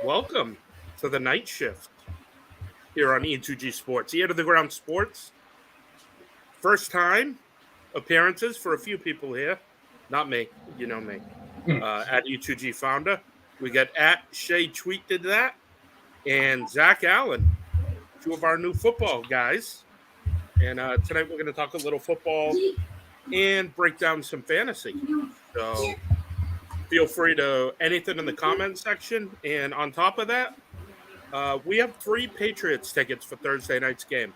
Welcome to the night shift here on E2G Sports. Ear to the ground sports. First time appearances for a few people here. Not me, you know me. At E2G founder. We got at Shay Tweet that and Zach Allen, two of our new football guys. And tonight we're going to talk a little football and break down some fantasy. So feel free to anything in the comment section. And on top of that, we have 3 Patriots tickets for Thursday night's game.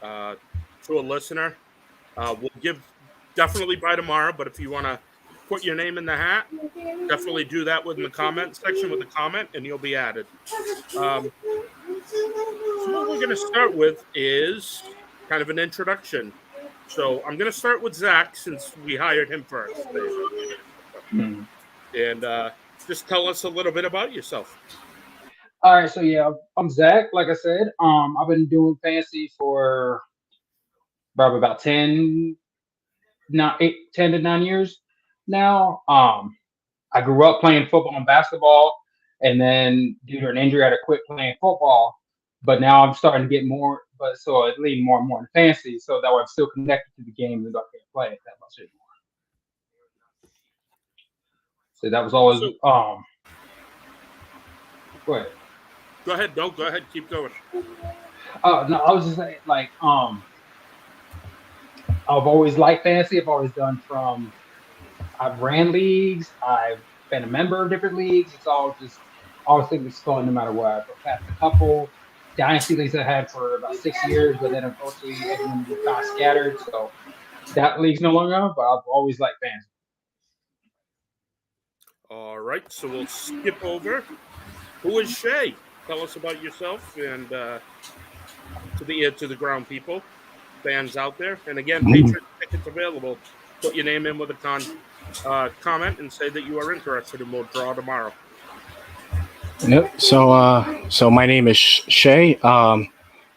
To a listener, we'll give definitely by tomorrow. But if you want to put your name in the hat, definitely do that within the comment section with a comment, and you'll be added. So what we're going to start with is kind of an introduction. So I'm going to start with Zach since we hired him first. And just tell us a little bit about yourself. All right, so yeah, I'm Zach. Like I said, I've been doing fantasy for probably about 10 to 9 years now. I grew up playing football and basketball, and then due to an injury, I had to quit playing football. But now I'm starting to get more, so I lean more and more in fantasy, so that way I'm still connected to the game, even though I can't play it that much anymore. So that was always Go ahead. Go ahead. No, go ahead. Keep going. No, I was just saying, I've always liked fantasy. I've ran leagues. I've been a member of different leagues. It's all just, I always think it's fun no matter what. I've had a couple dynasty leagues I had for about 6 years, but then unfortunately everyone got scattered. So that league's no longer on, but I've always liked fantasy. All right. So we'll skip over. Who is Shay? Tell us about yourself and to the ear to the ground people, fans out there. And again, Patriot tickets available. Put your name in with a comment and say that you are interested, and we'll draw tomorrow. Yep. So my name is Shay.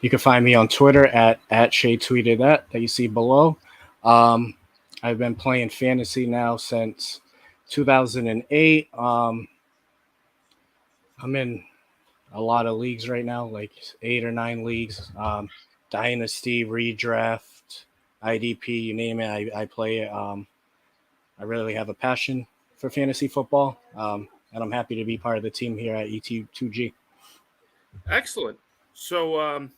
You can find me on Twitter at Shay Tweeted that you see below. I've been playing fantasy now since 2008. I'm in a lot of leagues right now, like 8 or 9 leagues. Dynasty, redraft, IDP, you name it, I play it. I really have a passion for fantasy football, and I'm happy to be part of the team here at E2G. Excellent. So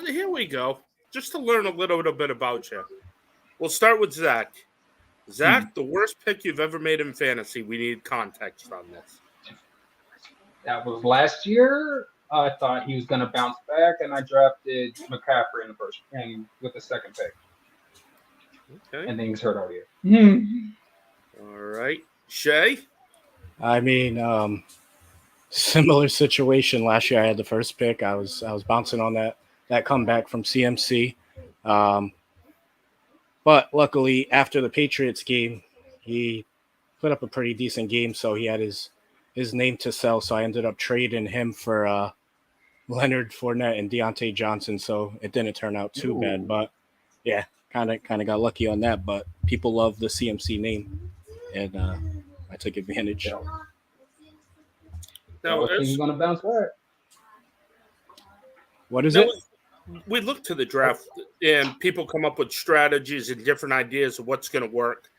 here we go. Just to learn a little bit about you. We'll start with Zach. Zach, the worst pick you've ever made in fantasy. We need context on this. That was last year. I thought he was going to bounce back, and I drafted McCaffrey in the first and with the second pick. Okay. And things hurt all year. All right. Shay? I mean, similar situation. Last year I had the first pick. I was bouncing on that comeback from CMC. But luckily, after the Patriots game, he put up a pretty decent game, so he had his name to sell. So I ended up trading him for Leonard Fournette and Deontay Johnson. So it didn't turn out too bad. But yeah, kind of got lucky on that. But people love the CMC name, and I took advantage. Now, he's going to bounce back. What is it? We look to the draft, and people come up with strategies and different ideas of what's going to work.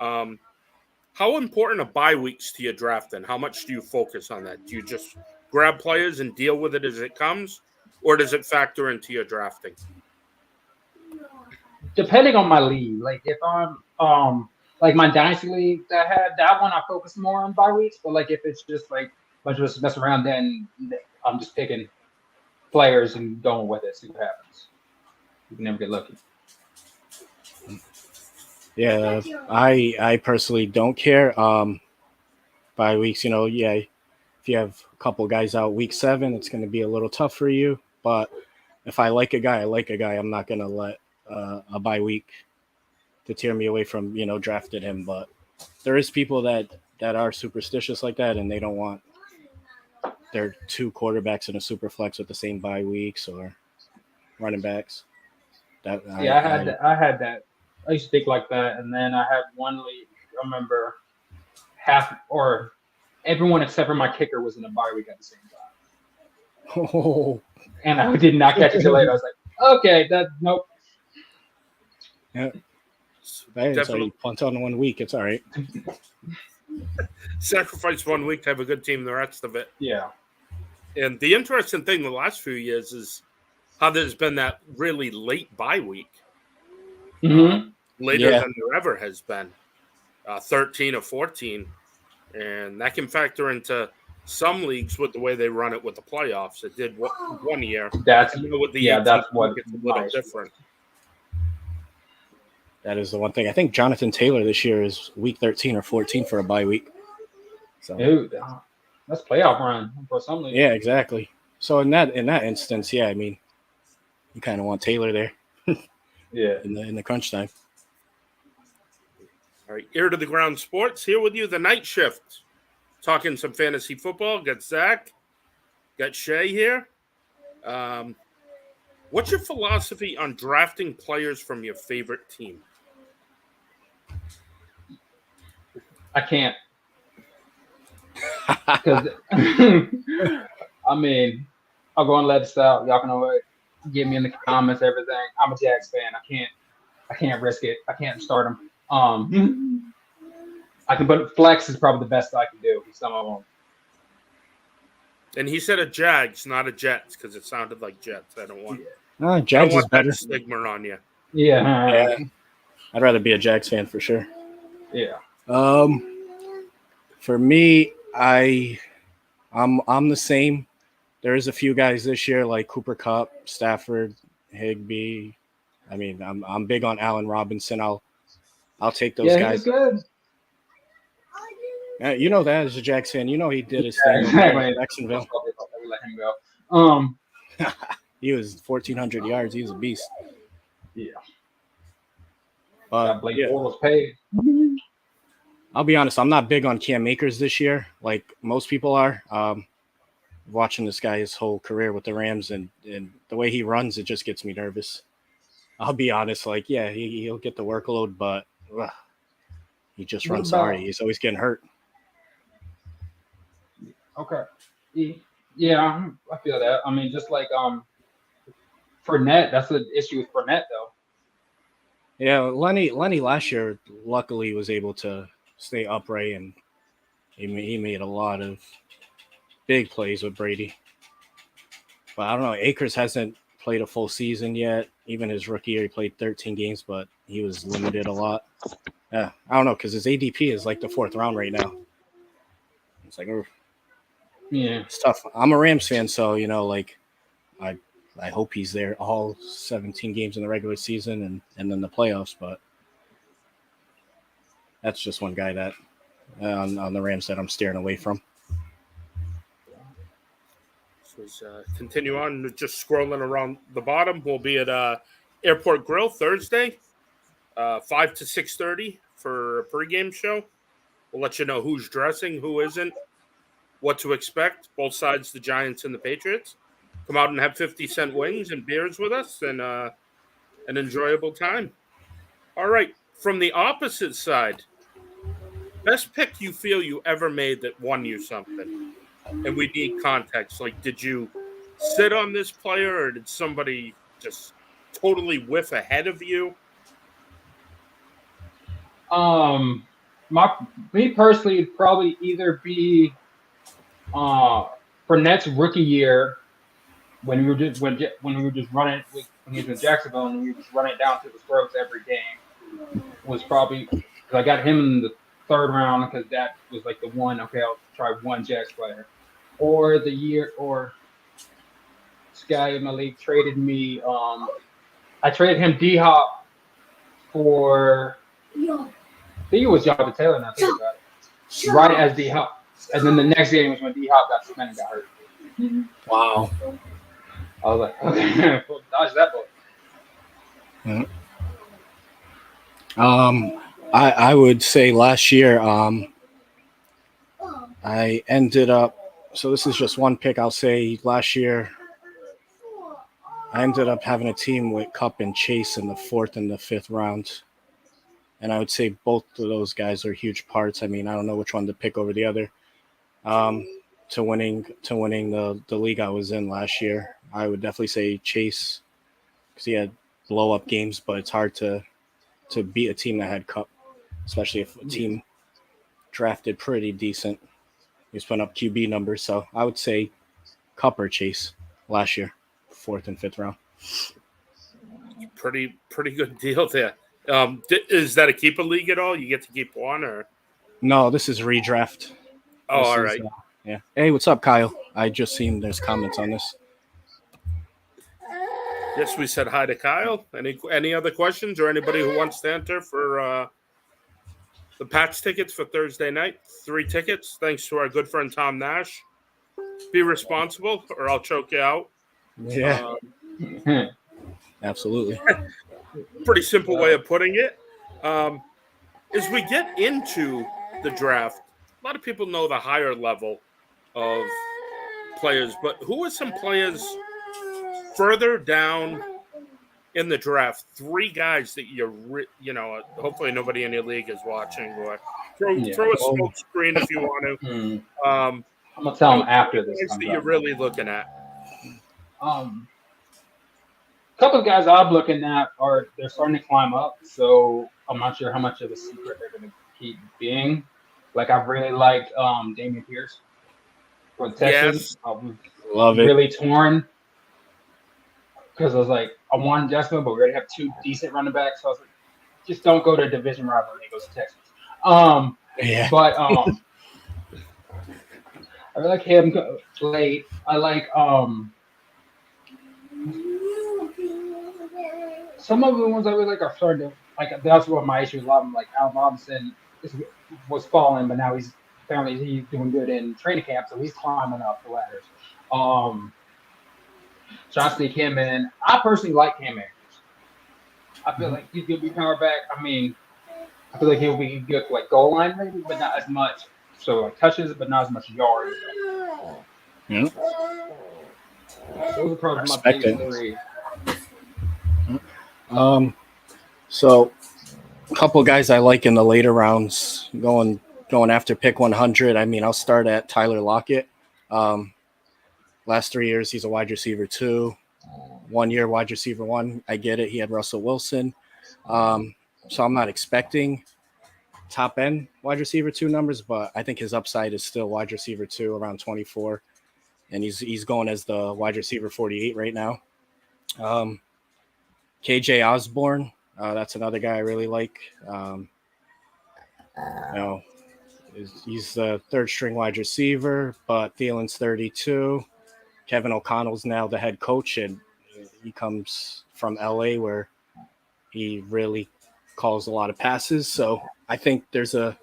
How important are bye weeks to your draft, and how much do you focus on that? Do you just grab players and deal with it as it comes, or does it factor into your drafting? Depending on my league, like if I'm like my dynasty league that I had, that one I focus more on bye weeks. But like if it's just like I just mess around, then I'm just picking players and going with it, see what happens. You can never get lucky. Yeah, I personally don't care. Bye weeks, yeah, if you have a couple guys out week 7, it's going to be a little tough for you. But if I like a guy, I'm not going to let a bye week to tear me away from, drafted him. But there is people that are superstitious like that, and they don't want their 2 quarterbacks in a super flex with the same bye weeks or running backs. I had that. I used to think like that, and then I had one league. I remember half or everyone except for my kicker was in a bye week at the same time, Oh, and I did not catch it till later. I was like, okay, nope. yeah. That's how Definitely you punt on 1 week. It's all right. sacrifice 1 week to have a good team the rest of it. Yeah. And the interesting thing the last few years is how there's been that really late bye week, Mm-hmm. later Yeah. than there ever has been, 13 or 14. And that can factor into some leagues with the way they run it with the playoffs. It did 1 year. That's And with the yeah. 18 That's what it's a my little issue different. That is the one thing. I think Jonathan Taylor this year is week 13 or 14 for a bye week. So Dude, that's playoff run for some leagues. yeah, exactly. So in that instance, yeah, I mean, you kind of want Taylor there Yeah. in the crunch time. All right, ear to the ground sports here with you, the night shift. Talking some fantasy football. Got Zach, got Shay here. What's your philosophy on drafting players from your favorite team? I can't. Because I mean, I'll go and let this out. Y'all can always get me in the comments, everything. I'm a Jags fan. I can't risk it. I can't start them. I can, but flex is probably the best I can do. Some of them. And he said a Jags, not a Jets, because it sounded like Jets. I don't want, Jags is better. that stigma on you. Yeah. I'd rather be a Jags fan for sure. Yeah. For me, I'm the same. There's a few guys this year like Cooper Kupp, Stafford, Higbee. I mean, I'm big on Allen Robinson. I'll take those guys. He's good. You know that as a Jags fan, you know he did his thing Exactly. in Jacksonville. We let him go. He was 1,400 yards. He was a beast. Yeah. But Blake yeah, Bortles paid. I'll be honest. I'm not big on Cam Akers this year, like most people are. Watching this guy his whole career with the Rams and the way he runs, it just gets me nervous. I'll be honest. Like, yeah, he'll get the workload, but he just runs hard. He's always getting hurt. Okay. Yeah, I feel that. I mean, just like Fournette, that's the issue with Fournette, though. Yeah, Lenny last year luckily was able to stay upright, and he made a lot of big plays with Brady. But I don't know, Akers hasn't played a full season yet. Even his rookie year, he played 13 games, but he was limited a lot. Yeah, I don't know, because his ADP is like the 4th round right now. It's like, Yeah, it's tough. I'm a Rams fan, so you know, like, I hope he's there all 17 games in the regular season and then the playoffs. But that's just one guy that on the Rams that I'm steering away from. So continue on, just scrolling around the bottom. We'll be at Airport Grill Thursday, 5 to 6:30 for a pregame show. We'll let you know who's dressing, who isn't, what to expect. Both sides, the Giants and the Patriots. Come out and have 50-cent wings and beers with us and an enjoyable time. All right, from the opposite side, best pick you feel you ever made that won you something. And we need context. Like, did you sit on this player or did somebody just totally whiff ahead of you? Me personally, it'd probably either be Fournette's rookie year when we were just running when he was in Jacksonville and we were just running it down to the throats every game was probably because I got him in the 3rd round because that was like the one. Okay, I'll try one Jags player, or the year or this guy in my league traded me. I traded him D Hop for I think it was Jonathan Taylor. Now I think about it, right as D Hop, and then the next game was when D Hop got suspended, got hurt. Wow. I was like, okay, dodge that bullet. Mm-hmm. I would say last year, I ended up. So this is just one pick. I'll say last year, I ended up having a team with Kupp and Chase in the 4th and the 5th round, and I would say both of those guys are huge parts. I mean, I don't know which one to pick over the other. To winning the league I was in last year, I would definitely say Chase, because he had blow up games, but it's hard to beat a team that had cup, especially if a team drafted pretty decent. He's putting up QB numbers, so I would say Cup or Chase last year, 4th and 5th round. Pretty good deal there. Is that a keeper league at all? You get to keep one, or No, this is redraft. oh, all right. Yeah. Hey, what's up, Kyle? I just seen there's comments on this. Yes, we said hi to Kyle. Any other questions or anybody who wants to enter for the Pats tickets for Thursday night? 3 tickets, thanks to our good friend Tom Nash. Be responsible, or I'll choke you out. Yeah, absolutely. Pretty simple way of putting it. As we get into the draft, a lot of people know the higher level of players, but who are some players further down in the draft? 3 guys that hopefully nobody in your league is watching, or throw a smoke screen if you want to. I'm gonna tell them after this. Guys that you're really looking at. A couple of guys I'm looking at they're starting to climb up, so I'm not sure how much of a secret they're going to keep being. Like I've really liked Dameon Pierce for the Texans. Yes. Love it. Really torn because I was like, I want Jacksonville, but we already have 2 decent running backs. So I was like, just don't go to a division rival when he goes to Texas. Yeah. But I really like him late. I like some of the ones I really like are starting to like. That's what my issue is. A lot of them, like Al Robinson, was falling, but now he's doing good in training camp, so he's climbing up the ladders. So I stick him in. I personally like Cam Akers. I feel like he's gonna be power back. I mean, I feel like he'll be good like goal line maybe, but not as much. So like touches, but not as much yards. Yeah. Those are probably my biggest 3. So a couple guys I like in the later rounds going after pick 100. I mean, I'll start at Tyler Lockett. Last 3 years, he's a wide receiver 2. 1 year, wide receiver 1. I get it. He had Russell Wilson. So I'm not expecting top end wide receiver 2 numbers, but I think his upside is still wide receiver 2 around 24. And he's going as the wide receiver 48 right now. KJ Osborne, that's another guy I really like. He's the 3rd string wide receiver, but Thielen's 32. Kevin O'Connell's now the head coach, and he comes from LA where he really calls a lot of passes. So I think there's a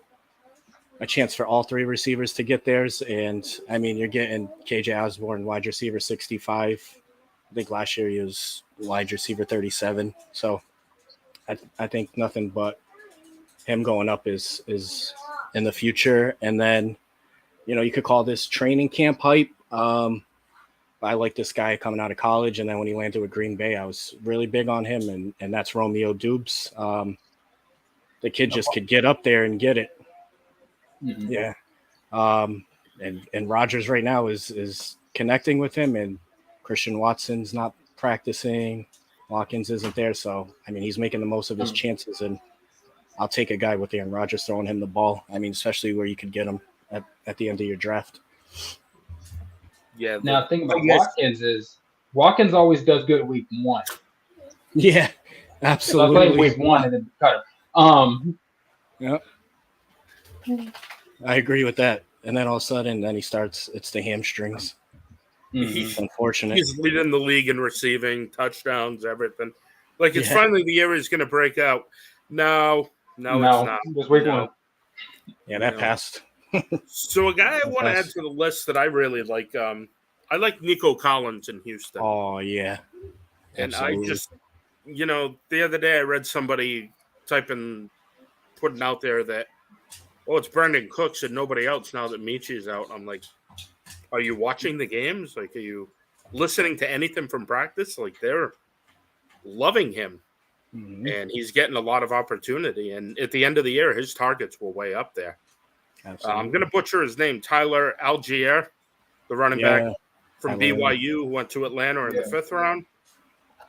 chance for all 3 receivers to get theirs. And I mean, you're getting KJ Osborne, wide receiver 65. I think last year he was wide receiver 37. So I think nothing but him going up is in the future. And then, you could call this training camp hype. I like this guy coming out of college. And then when he landed with Green Bay, I was really big on him. And that's Romeo Dubes. The kid just could get up there and get it. Mm-hmm. Yeah. And Rodgers right now is connecting with him, and Christian Watson's not practicing. Watkins isn't there. So, I mean, he's making the most of his chances, and I'll take a guy with Aaron Rodgers throwing him the ball. I mean, especially where you could get him at the end of your draft. Yeah. Now, the thing about Watkins is Watkins always does good week 1. Yeah, absolutely. So I play week 1 and then cut him. Yep. I agree with that. And then all of a sudden, then he starts, it's the hamstrings. It's unfortunate. He's leading the league in receiving, touchdowns, everything. Like, it's finally the year he's going to break out. No, it's not. Just week 1. Yeah, that passed. So a guy I want to add to the list that I really like, I like Nico Collins in Houston. Oh, yeah. And absolutely. I just, the other day I read somebody putting out there that, it's Brandon Cooks and nobody else now that Michi's out. I'm like, are you watching the games? Like, are you listening to anything from practice? Like, they're loving him. and he's getting a lot of opportunity. And at the end of the year, his targets were way up there. I'm going to butcher his name, Tyler Algier, the running back from BYU who went to Atlanta in the 5th round.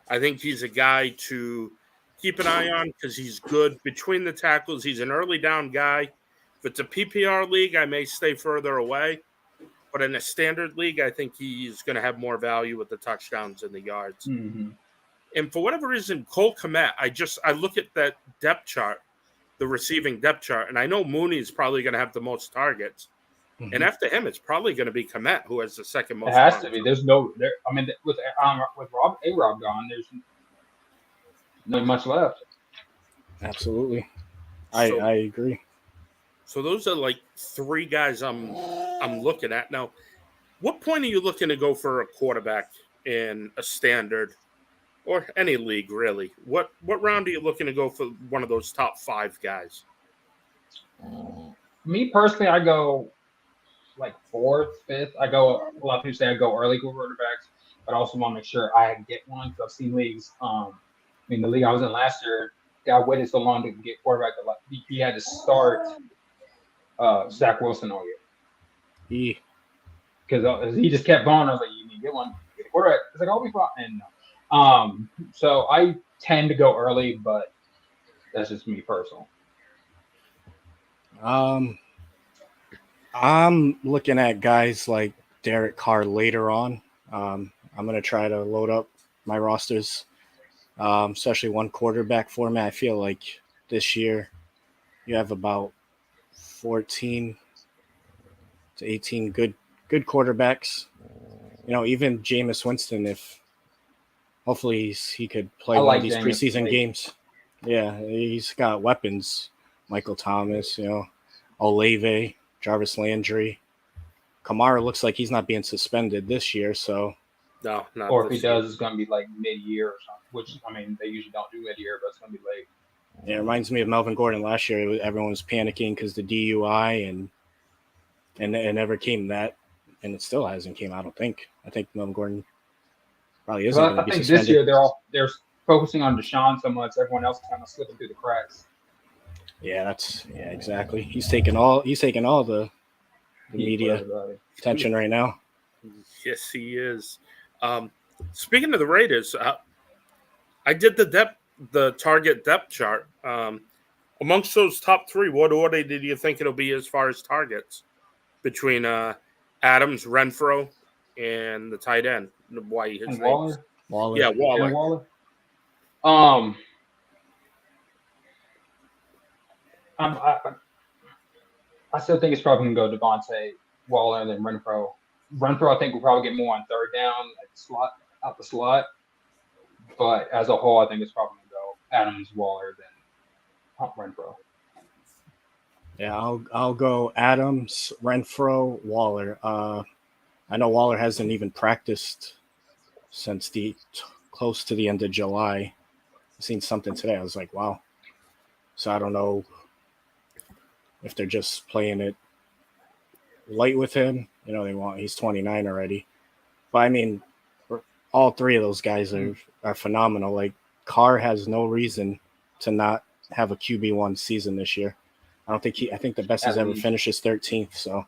I think he's a guy to keep an eye on because he's good between the tackles. He's an early down guy. If it's a PPR league, I may stay further away. But in a standard league, I think he's going to have more value with the touchdowns and the yards. And for whatever reason, Cole Kmet, I look at that depth chart, the receiving depth chart, and I know Mooney's probably going to have the most targets. And after him, it's probably going to be Kmet who has the second most. It has to be. There's no there. I mean, with Rob gone, there's not much left. Absolutely, I agree. So those are like 3 guys I'm looking at now. What point are you looking to go for a quarterback in a standard or any league really? What round are you looking to go for one of those top 5 guys? Me personally, I go like 4th, 5th. A lot of people say I go early with quarterbacks, but I also want to make sure I get one because I've seen leagues. The league I was in last year, guy waited so long to get quarterback. He had to start Zach Wilson all year. Because he just kept going. I was like, you need to get one, get a quarterback. It's like, I'll be fine. And so I tend to go early, but that's just me personal. I'm looking at guys like Derek Carr later on. I'm going to try to load up my rosters, especially one quarterback format. I feel like this year you have about 14 to 18 good quarterbacks. Even Jameis Winston, if hopefully he could play one of these preseason games. Yeah, he's got weapons. Michael Thomas, Olave, Jarvis Landry. Kamara looks like he's not being suspended this year, so. No, not or if he does, it's going to be like mid-year or something, which, they usually don't do mid-year, but it's going to be late. Yeah, it reminds me of Melvin Gordon last year. Everyone was panicking because the DUI, and it never came that, and it still hasn't came. I don't think. I think Melvin Gordon probably isn't going to be suspended. This year they're focusing on Deshaun so much. Everyone else kind of slipping through the cracks. Yeah, exactly. He's taking all the media attention right now. Yes, he is. Speaking of the Raiders, I did the target depth chart. Amongst those top 3, what order did you think it'll be as far as targets between Adams, Renfro, and the tight end? Why his name? Waller. Yeah, Waller. I still think it's probably going to go Devontae, Waller, and then Renfro. Renfro, I think, will probably get more on 3rd down, out the slot. But as a whole, I think it's probably going to go Adams, Waller, then Renfro. Yeah, I'll go Adams, Renfro, Waller. I know Waller hasn't even practiced since close to the end of July. I seen something today. I was like, wow. So I don't know if they're just playing it light with him. He's 29 already. But all 3 of those guys are phenomenal. Like, Carr has no reason to not have a QB1 season this year. I think the best he's ever finished is 13th. So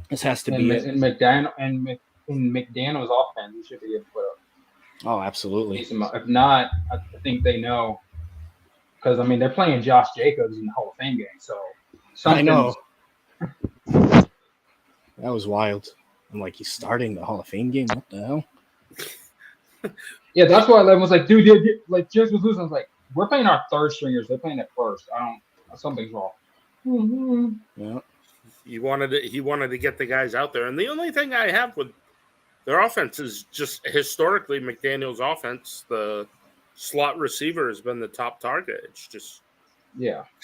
this has to be it. In McDaniel's offense, he should be able to put up. Oh, absolutely. If not, I think they know. Because, they're playing Josh Jacobs in the Hall of Fame game. So I know. That was wild. I'm like, he's starting the Hall of Fame game? What the hell? Yeah, that's why Levin was like, dude, Jacobs was losing. I was like, we're playing our 3rd stringers. They're playing at first. Something's wrong. Yeah. He wanted to get the guys out there. And the only thing I have with their offense is just historically McDaniel's offense, the slot receiver has been the top target. It's just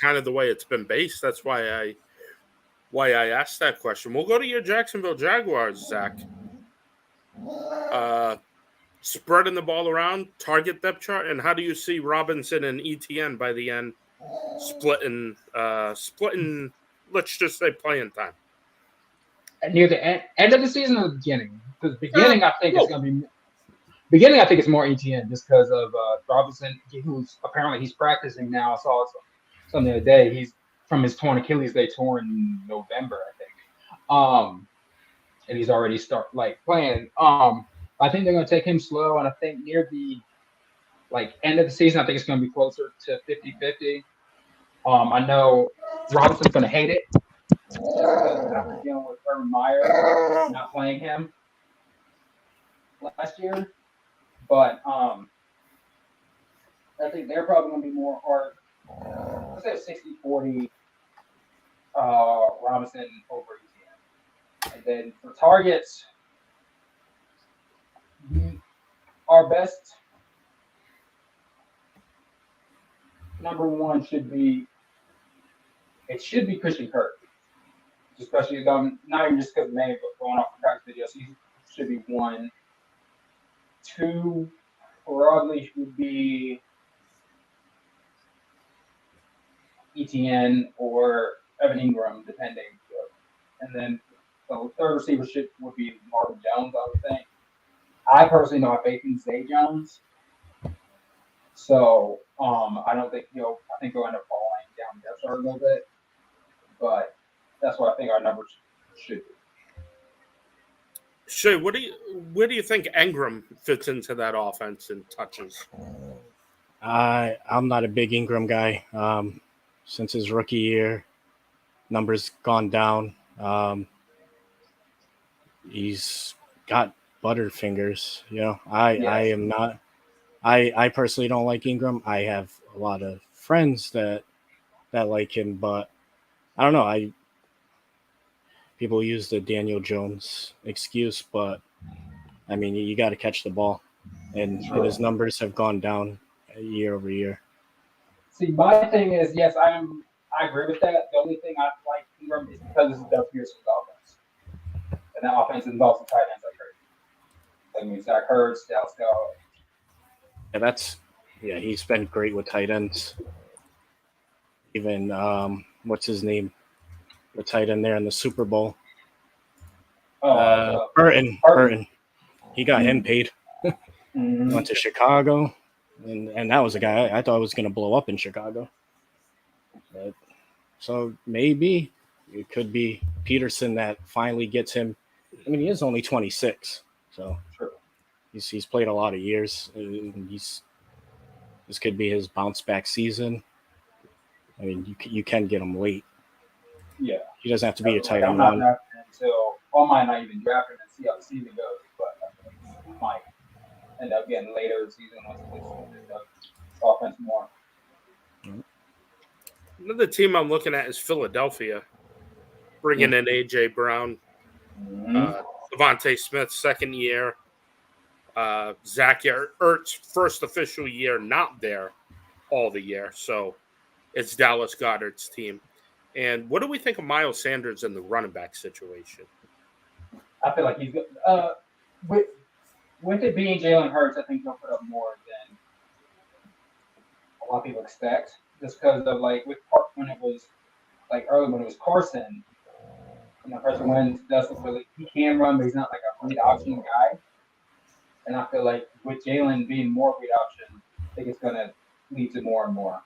kind of the way it's been based. That's why I asked that question. We'll go to your Jacksonville Jaguars, Zach. Spreading the ball around, target depth chart, and how do you see Robinson and ETN by the end splitting, let's just say playing time? Near the end of the season or the beginning? Because the beginning, I think it's going to be beginning, I think it's more ETN just because of Robinson, who's apparently he's practicing now. I saw something the other day. He's from his torn Achilles they tore in November, I think. And he's already start like playing. I think they're gonna take him slow, and I think near the end of the season, I think it's gonna be closer to 50-50. I know Robinson's gonna hate it after dealing with Urban Meyer not playing him last year, but I think they're probably gonna be more hard. Let's say 60-40 Robinson over ETN. And then for targets, our best number one should be Christian Kirk, especially not even just because of name, but going off the practice videos, he should be one. Two probably would be ETN or Evan Ingram, depending. And then the third receiver would be Marvin Jones, I would think. I personally don't have faith in Zay Jones. So I don't think I think he'll end up falling down the depth chart a little bit. But that's what I think our numbers should be. Shay, where do you think Ingram fits into that offense and touches? I'm not a big Ingram guy. Since his rookie year, numbers gone down. He's got butterfingers. I am not. I personally don't like Ingram. I have a lot of friends that like him, but I don't know. People use the Daniel Jones excuse, but I mean, you got to catch the ball, and his numbers have gone down year over year. See, my thing is, yes, I agree with that. The only thing I like Ingram is because this is Doug Pearson's offense, and that offense involves the tight ends like crazy. I mean, Zach Ertz, Dallas Yeah, he's been great with tight ends. Even what's his name? The tight end there in the Super Bowl. Burton. He got him paid. Mm-hmm. Went to Chicago, and that was a guy I thought was going to blow up in Chicago. So maybe it could be Peterson that finally gets him. I mean, he is only 26, so he's played a lot of years. This could be his bounce back season. I mean, you can get him late. Yeah, he doesn't have to be a tight end one. Until I might not even draft him and see how the season goes, but I might end up getting later in the season once the offense more. Another team I'm looking at is Philadelphia, bringing in A.J. Brown, Devontae Smith, second year, Zach Ertz, first official year, not there all the year. So it's Dallas Goedert's team. And what do we think of Miles Sanders in the running back situation? I feel like he's good. With it being Jalen Hurts, I think he'll put up more than a lot of people expect. Just because of when it was early when it was Carson, Carson Wentz does look really he can run, but he's not like a read option guy. And I feel like with Jalen being more read option, I think it's gonna lead to more and more.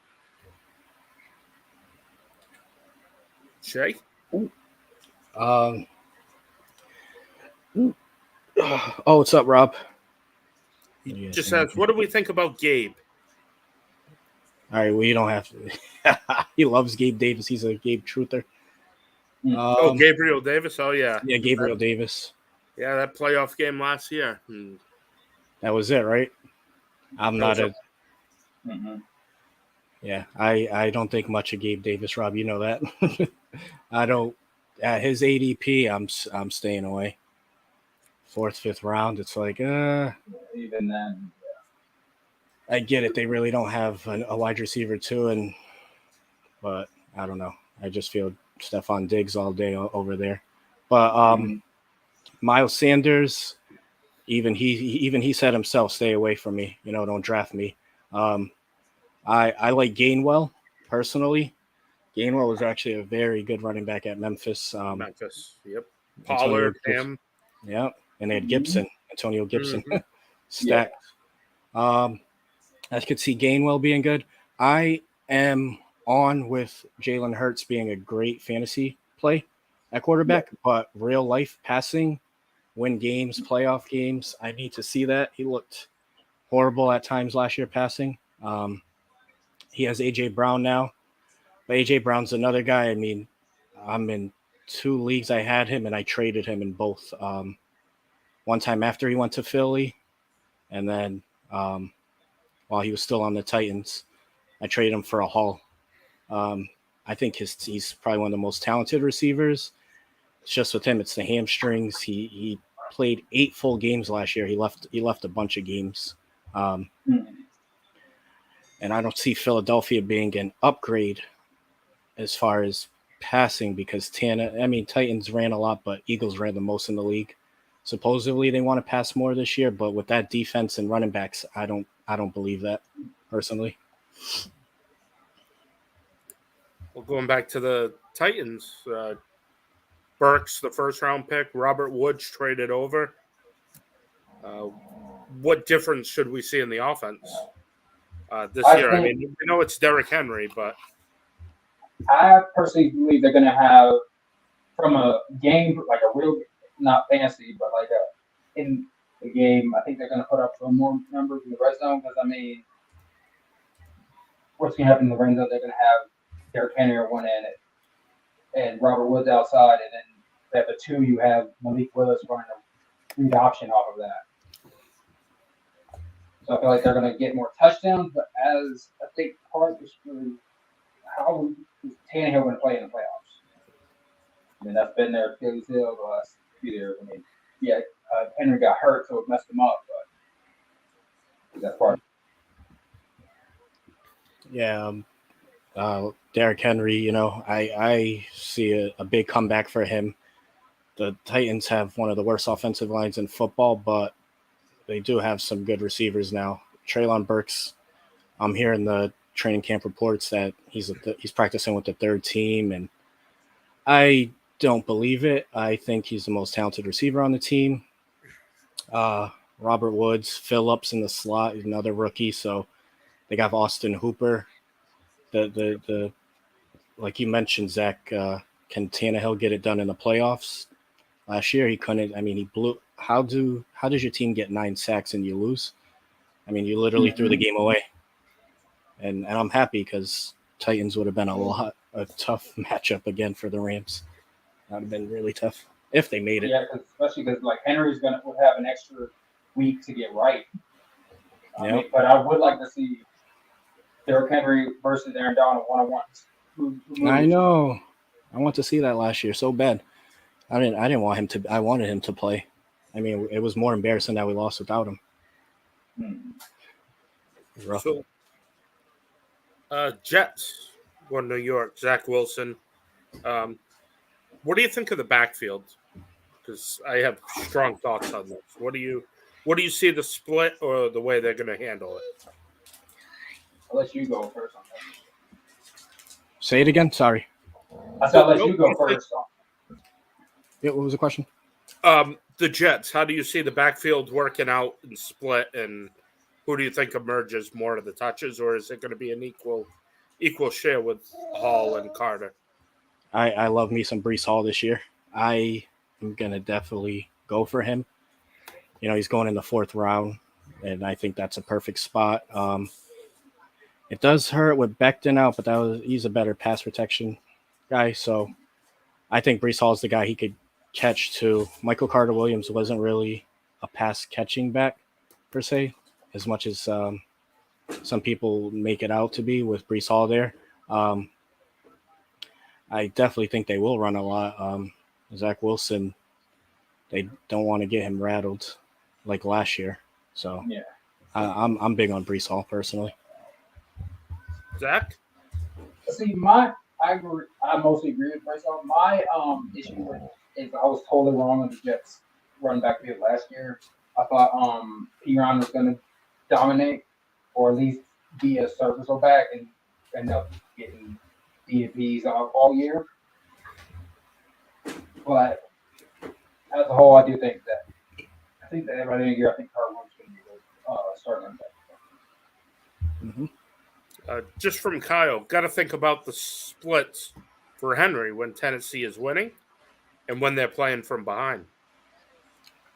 Shay? What's up, Rob? Just says, what do we think about Gabe? All right, well, you don't have to. He loves Gabe Davis. He's a Gabe truther. Gabriel Davis. Oh, yeah. Yeah, Gabriel Davis. Yeah, that playoff game last year. That was it, right? I'm not a. Yeah, I don't think much of Gabe Davis, Rob. You know that. I don't. At his ADP, I'm staying away. 4th, 5th round. It's like, even then. I get it. They really don't have a wide receiver too, but I don't know. I just feel Stephon Diggs all day over there. But Miles Sanders, even he said himself, stay away from me. Don't draft me. I like Gainwell personally. Gainwell was actually a very good running back at Memphis. Memphis, yep. Pollard, him. Yep. And they had Gibson, Antonio Gibson. stacked. I could see Gainwell being good. I am on with Jalen Hurts being a great fantasy play at quarterback, but real life passing, win games, playoff games, I need to see that. He looked horrible at times last year passing. He has A.J. Brown now, but A.J. Brown's another guy. I mean, I'm in 2 leagues. I had him, and I traded him in both. One time after he went to Philly, and then while he was still on the Titans, I traded him for a haul. I think he's probably one of the most talented receivers. It's just with him, it's the hamstrings. He played 8 full games last year. He left a bunch of games. And I don't see Philadelphia being an upgrade as far as passing because Titans ran a lot, but Eagles ran the most in the league. Supposedly they want to pass more this year, but with that defense and running backs, I don't believe that personally. Well, going back to the Titans, Burks, the first-round pick, Robert Woods traded over. What difference should we see in the offense this year? I mean, we know it's Derrick Henry, but I personally believe they're going to have, from a game, like a real, not fantasy, but like in the game, I think they're going to put up some more numbers in the red zone because, I mean, what's going to happen in the red zone, they're going to have Derrick Henry on one end and Robert Woods outside, and then at the 2, you have Malik Willis running a read option off of that. So I feel like they're going to get more touchdowns, but as I think part is really how is Tannehill going to play in the playoffs? I mean, that's been their Achilles heel the last few years. I mean, Henry got hurt, so it messed him up, but that's part. Yeah, Derrick Henry, I see a big comeback for him. The Titans have one of the worst offensive lines in football, but they do have some good receivers now. Treylon Burks, I'm hearing the training camp reports that he's practicing with the 3rd team, and I don't believe it. I think he's the most talented receiver on the team. Robert Woods, Phillips in the slot, another rookie. So they got Austin Hooper. The like you mentioned, Zach, can Tannehill get it done in the playoffs? Last year he couldn't. I mean, he blew. How does your team get 9 sacks and you lose? I mean, you literally threw the game away. And I'm happy because Titans would have been a tough matchup again for the Rams. That would have been really tough if they made it. Yeah, especially because like Henry's would have an extra week to get right. I mean, but I would like to see Derrick Henry versus Aaron Donald one-on-ones. I know. I want to see that last year so bad. I didn't want him to. I wanted him to play. I mean, it was more embarrassing that we lost without him. Rough. So, Jets going to New York. Zach Wilson. What do you think of the backfield? Because I have strong thoughts on this. What do you see the split or the way they're going to handle it? I'll let you go first on that. Say it again. Sorry. I said I'll let you go first. Yeah, what was the question? The Jets. How do you see the backfield working out and split, and who do you think emerges more of the touches, or is it going to be an equal share with Hall and Carter? I love me some Breece Hall this year. I am going to definitely go for him. He's going in the 4th round, and I think that's a perfect spot. It does hurt with Becton out, but he's a better pass protection guy. So I think Breece Hall is the guy he could catch too. Michael Carter-Williams wasn't really a pass catching back per se, as much as some people make it out to be with Breece Hall there. I definitely think they will run a lot. Zach Wilson, they don't want to get him rattled like last year. So yeah, I'm big on Breece Hall personally. Zach? See, I agree. I mostly agree with Breece Hall. My issue with is I was totally wrong on the Jets run back field last year. I thought Piron was going to dominate or at least be a serviceable back and end up getting DFPs all year. But as a whole, I do think that everybody in here, I think Carter Williams is going to be really starting linebacker. Hmm. Just from Kyle, got to think about the splits for Henry when Tennessee is winning and when they're playing from behind.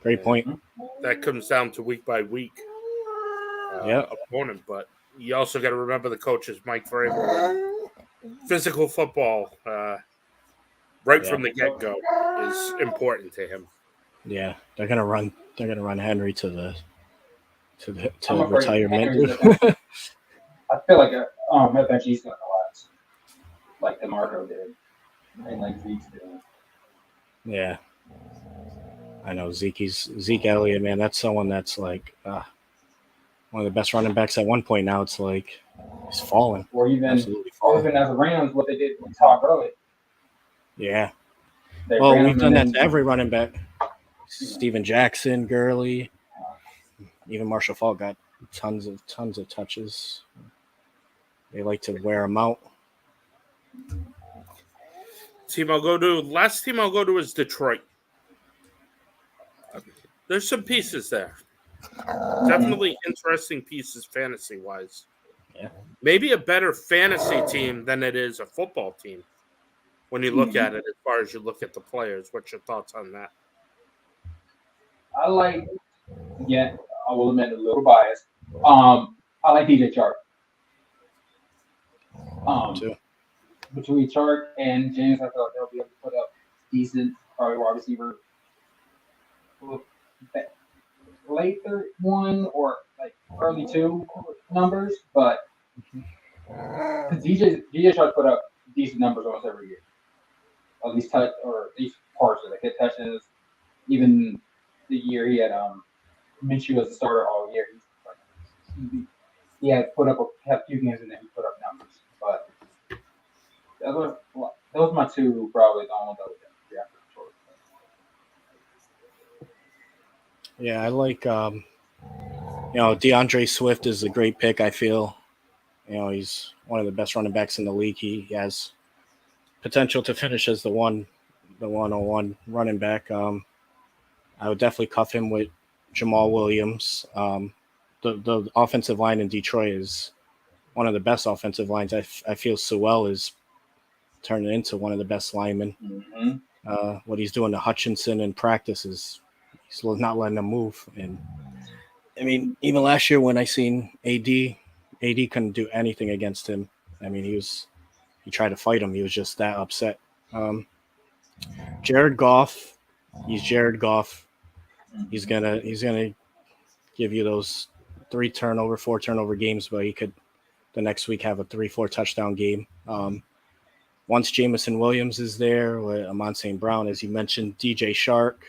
Great point. That comes down to week by week Yep. opponent, but you also got to remember the coaches, Mike Vrabel, physical football right from the get go is important to him. Yeah, they're gonna run. They're gonna run Henry to I'm afraid retirement. Henry's I feel like eventually he's gonna collapse, like DeMarco did, and like Zeke's doing. Yeah, I know Zeke Elliott, man. That's someone that's like one of the best running backs. At one point now, it's like he's falling. Or even Absolutely falling. even as a Rams, what they did with Todd Gurley. Yeah. They Well, ran we've him done that and to every running back. Steven Jackson, Gurley, even Marshall Faulk got tons of touches. They like to wear him out. Last team I'll go to is Detroit. There's some pieces there. Definitely interesting pieces fantasy wise. Yeah. Maybe a better fantasy team than it is a football team when you look at it as far as you look at the players. What's your thoughts on that? I like, again, I will admit a little bias. I like DJ Chark. Too. Between Chark and James, I thought they'll be able to put up decent, probably wide receiver, late third one or like early two numbers, but DJ Chark put up decent numbers almost every year. At least touch or at least partially, like hit touches. Even the year he had Minshew as a starter all year, he had put up a few games and then he put up numbers. But those are my two probably the only ones I would Yeah, I like DeAndre Swift is a great pick, I feel. He's one of the best running backs in the league. He has potential to finish as the 101 running back. I would definitely cuff him with Jamal Williams. The offensive line in Detroit is one of the best offensive lines. I feel Sewell is turning into one of the best linemen. Mm-hmm. What he's doing to Hutchinson in practice is he's not letting him move. And I mean, even last year when I seen AD couldn't do anything against him. I mean, he tried to fight him. He was just that upset. Jared Goff, he's Jared Goff. He's gonna give you those 4 turnover games, but he could the next week have a 3-4 touchdown game. Once Jamison Williams is there, with Amon St. Brown, as you mentioned, DJ Shark,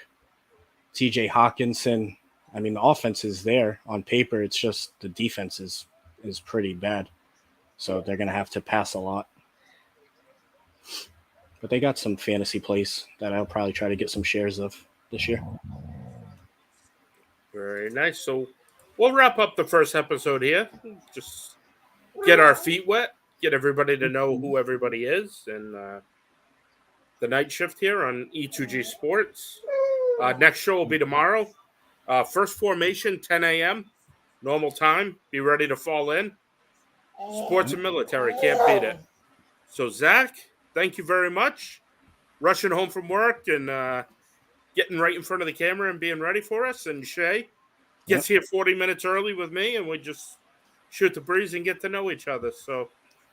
TJ Hawkinson. I mean, the offense is there on paper. It's just the defense is pretty bad. So they're going to have to pass a lot. But they got some fantasy plays that I'll probably try to get some shares of this year. Very nice. So we'll wrap up the first episode here. Just get our feet wet, get everybody to know who everybody is, and the night shift here on E2G Sports. Next show will be tomorrow. First formation, 10 a.m. Normal time. Be ready to fall in. Sports and military. Can't beat it. So, Zach, thank you very much. Rushing home from work and getting right in front of the camera and being ready for us. And Shay gets here 40 minutes early with me, and we just shoot the breeze and get to know each other. So,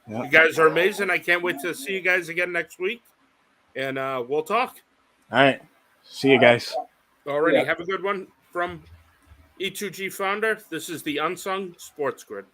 you guys are amazing. I can't wait to see you guys again next week. And we'll talk. All right. See you guys. Alrighty. Have a good one from E2G founder. This is the Unsung Sports Grid.